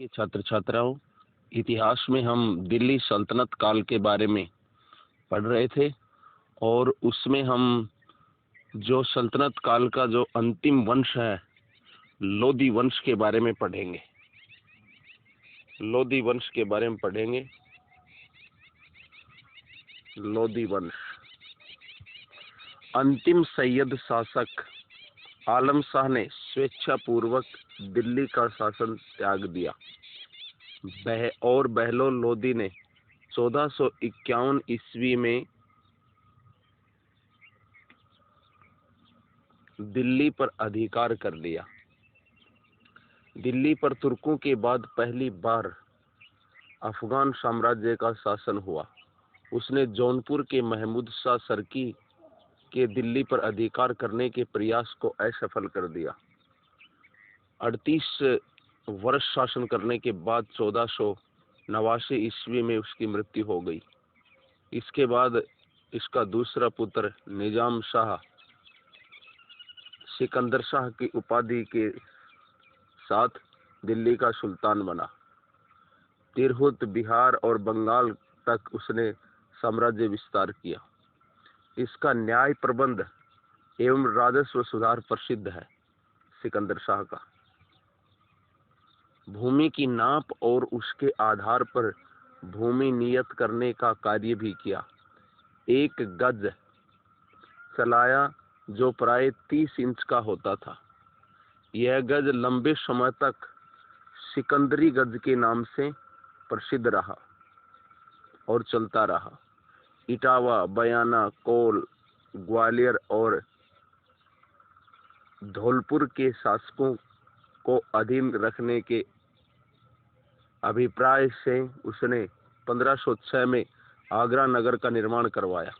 के छात्र छात्राओं, इतिहास में हम दिल्ली सल्तनत काल के बारे में पढ़ रहे थे और उसमें हम जो सल्तनत काल का जो अंतिम वंश है लोधी वंश के बारे में पढ़ेंगे। लोधी वंश के बारे में पढ़ेंगे। लोधी वंश। अंतिम सैयद शासक आलम शाह ने स्वेच्छापूर्वक दिल्ली का शासन त्याग दिया और बहलोल लोधी ने 1451 ईस्वी में दिल्ली पर अधिकार कर लिया। दिल्ली पर तुर्कों के बाद पहली बार अफगान साम्राज्य का शासन हुआ। उसने जौनपुर के महमूद शाह सरकी के दिल्ली पर अधिकार करने के प्रयास को असफल कर दिया। 38 वर्ष शासन करने के बाद 1489 ईस्वी में उसकी मृत्यु हो गई। इसके बाद इसका दूसरा पुत्र निजाम शाह सिकंदर शाह की उपाधि के साथ दिल्ली का सुल्तान बना। तिरहुत, बिहार और बंगाल तक उसने साम्राज्य विस्तार किया। इसका न्याय प्रबंध एवं राजस्व सुधार प्रसिद्ध है। सिकंदर शाह का भूमि की नाप और उसके आधार पर भूमि नियत करने का कार्य भी किया। एक गज चलाया जो प्राय 30 इंच का होता था। यह गज लंबे समय तक सिकंदरी गज के नाम से प्रसिद्ध रहा और चलता रहा। इटावा, बयाना, कोल, ग्वालियर और धौलपुर के शासकों को अधीन रखने के अभिप्राय से उसने 1506 में आगरा नगर का निर्माण करवाया।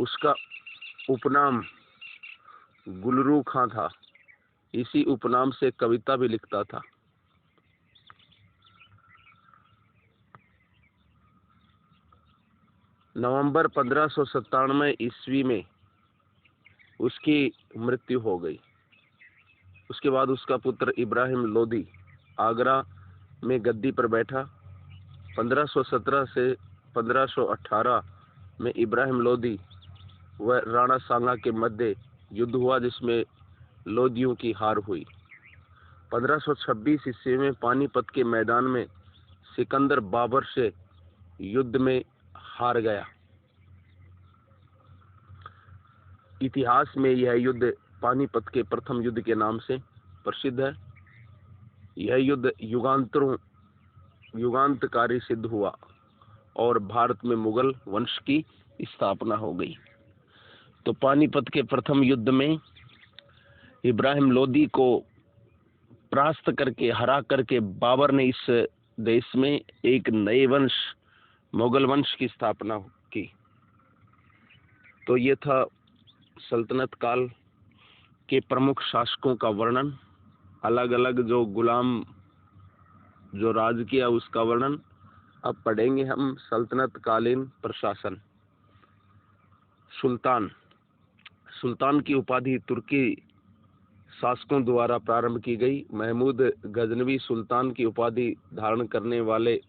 उसका उपनाम गुलरू खां था। इसी उपनाम से कविता भी लिखता था। नवंबर 1597 ईस्वी में उसकी मृत्यु हो गई। उसके बाद उसका पुत्र इब्राहिम लोधी आगरा में गद्दी पर बैठा। 1517 से 1518 में इब्राहिम लोधी व राणा सांगा के मध्य युद्ध हुआ, जिसमें लोधियों की हार हुई। 1526 ईस्वी में पानीपत के मैदान में सिकंदर बाबर से युद्ध में हार गया। इतिहास में यह युद्ध पानीपत के प्रथम युद्ध के नाम से प्रसिद्ध है। यह युद्ध युगांतकारी सिद्ध हुआ और भारत में मुगल वंश की स्थापना हो गई। तो पानीपत के प्रथम युद्ध में इब्राहिम लोधी को परास्त करके, हरा करके बाबर ने इस देश में एक नए वंश, मुगल वंश की स्थापना की। तो ये था सल्तनत काल के प्रमुख शासकों का वर्णन। अलग अलग जो गुलाम जो राज किया उसका वर्णन। अब पढ़ेंगे हम सल्तनत कालीन प्रशासन। सुल्तान की उपाधि तुर्की शासकों द्वारा प्रारंभ की गई। महमूद गजनवी सुल्तान की उपाधि धारण करने वाले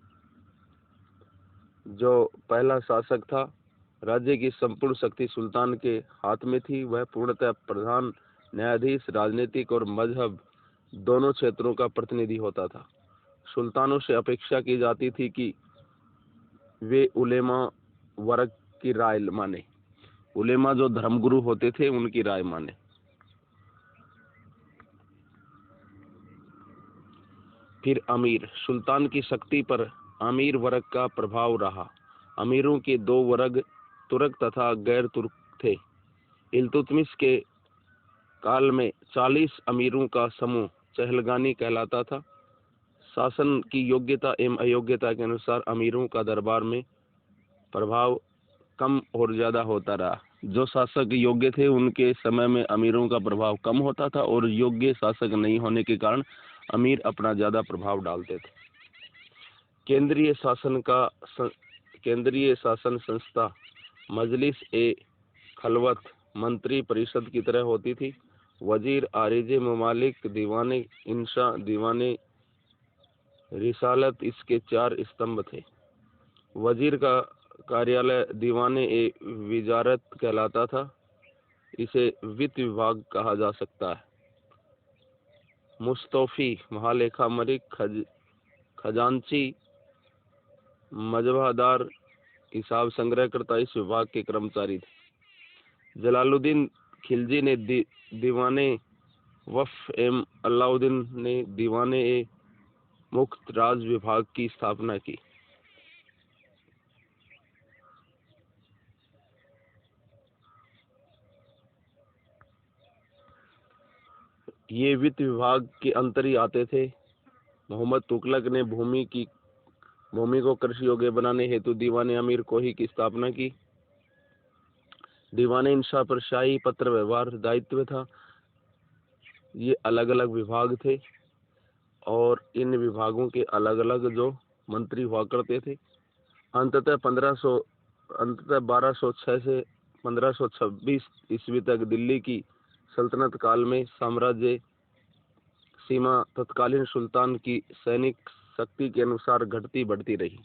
जो पहला शासक था। राज्य की संपूर्ण शक्ति सुल्तान के हाथ में थी। वह पूर्णतः प्रधान, न्यायाधीश, राजनीतिक और मजहब दोनों क्षेत्रों का प्रतिनिधि होता था। सुल्तानों से अपेक्षा की जाती थी कि वे उलेमा वर्ग की राय माने। उलेमा जो धर्मगुरु होते थे उनकी राय माने। फिर अमीर। सुल्तान की शक्ति पर अमीर वर्ग का प्रभाव रहा। अमीरों के दो वर्ग तुर्क तथा गैर तुर्क थे। इल्तुतमिश के काल में 40 अमीरों का समूह चहलगानी कहलाता था। शासन की योग्यता एवं अयोग्यता के अनुसार अमीरों का दरबार में प्रभाव कम और ज्यादा होता रहा। जो शासक योग्य थे उनके समय में अमीरों का प्रभाव कम होता था और योग्य शासक नहीं होने के कारण अमीर अपना ज्यादा प्रभाव डालते थे। केंद्रीय शासन संस्था मजलिस ए खलवत मंत्री परिषद की तरह होती थी। वजीर, आरिजे ममालिक, दीवाने इंशा, दीवाने रिसालत इसके 4 स्तंभ थे। वजीर का कार्यालय दीवाने ए विजारत कहलाता था। इसे वित्त विभाग कहा जा सकता है। मुस्तौफी महालेखा मलिक, खजांची, मजबादार, हिसाब संग्रहकर्ता इस विभाग के कर्मचारी थे। जलालुद्दीन खिलजी ने दीवाने वफ एम अलाउद्दीन ने दीवाने ए मुख्त राज विभाग की स्थापना की। ये वित्त विभाग के अंतर ही आते थे। मोहम्मद तुगलक ने भूमि को कृषि योग्य बनाने हेतु दीवाने अमीर कोही की स्थापना की। दीवाने इंशा पर शाही पत्र व्यवहार दायित्व था। ये अलग अलग विभाग थे और इन विभागों के अलग अलग जो मंत्री हुआ करते थे। अंततः 1206 से 1526 ईस्वी तक दिल्ली की सल्तनत काल में साम्राज्य सीमा तत्कालीन सुल्तान की सैनिक शक्ति के अनुसार घटती बढ़ती रही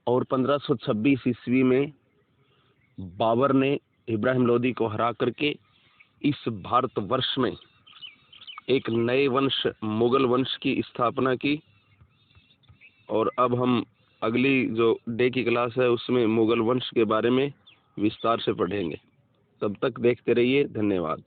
और 1526 ईस्वी में बाबर ने इब्राहिम लोदी को हरा करके इस भारतवर्ष में एक नए वंश मुगल वंश की स्थापना की। और अब हम अगली जो डे की क्लास है उसमें मुगल वंश के बारे में विस्तार से पढ़ेंगे। तब तक देखते रहिए। धन्यवाद।